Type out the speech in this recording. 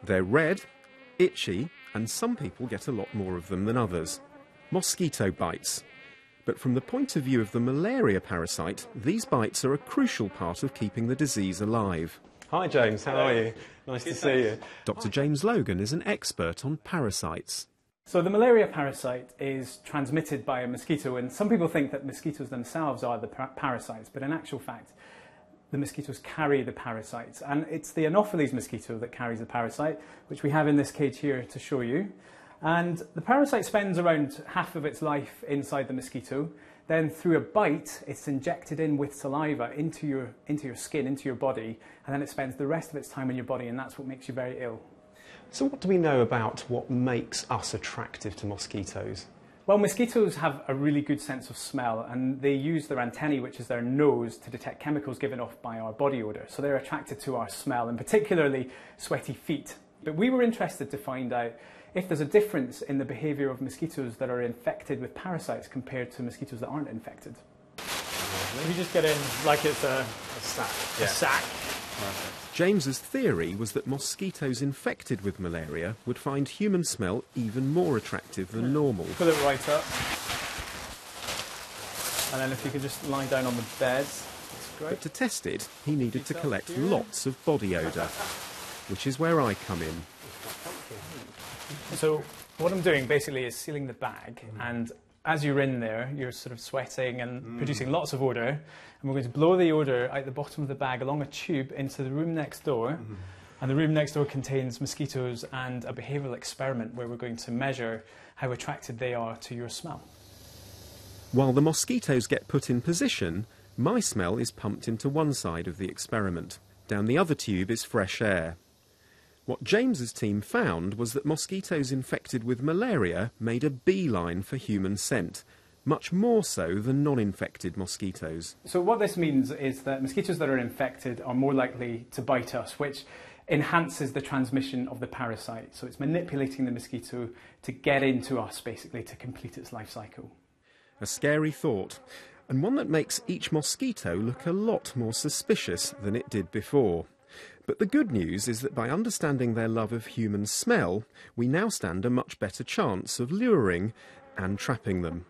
They're red, itchy, and some people get a lot more of them than others. Mosquito bites. But from the point of view of the malaria parasite, these bites are a crucial part of keeping the disease alive. Hi James, how are you? Nice to see you. Dr James Logan is an expert on parasites. So the malaria parasite is transmitted by a mosquito, and some people think that mosquitoes themselves are the parasites, but in actual fact the mosquitoes carry the parasites, and it's the Anopheles mosquito that carries the parasite, which we have in this cage here to show you. And the parasite spends around half of its life inside the mosquito. Then through a bite, it's injected in with saliva into your skin, into your body, and then it spends the rest of its time in your body, and that's what makes you very ill. So what do we know about what makes us attractive to mosquitoes? Well, mosquitoes have a really good sense of smell, and they use their antennae, which is their nose, to detect chemicals given off by our body odour. So they're attracted to our smell, and particularly sweaty feet. But we were interested to find out if there's a difference in the behaviour of mosquitoes that are infected with parasites compared to mosquitoes that aren't infected. You just get in like it's a sack. Yeah. A sack. Perfect. James's theory was that mosquitoes infected with malaria would find human smell even more attractive than normal. Pull it right up. And then if you could just lie down on the bed, that's great. But to test it, he needed to collect lots of body odour, which is where I come in. So what I'm doing basically is sealing the bag, and as you're in there, you're sort of sweating and producing lots of odour, and we're going to blow the odour out the bottom of the bag along a tube into the room next door, and the room next door contains mosquitoes and a behavioural experiment where we're going to measure how attracted they are to your smell. While the mosquitoes get put in position, my smell is pumped into one side of the experiment. Down the other tube is fresh air. What James's team found was that mosquitoes infected with malaria made a beeline for human scent, much more so than non-infected mosquitoes. So what this means is that mosquitoes that are infected are more likely to bite us, which enhances the transmission of the parasite. So it's manipulating the mosquito to get into us, basically, to complete its life cycle. A scary thought, and one that makes each mosquito look a lot more suspicious than it did before. But the good news is that by understanding their love of human smell, we now stand a much better chance of luring and trapping them.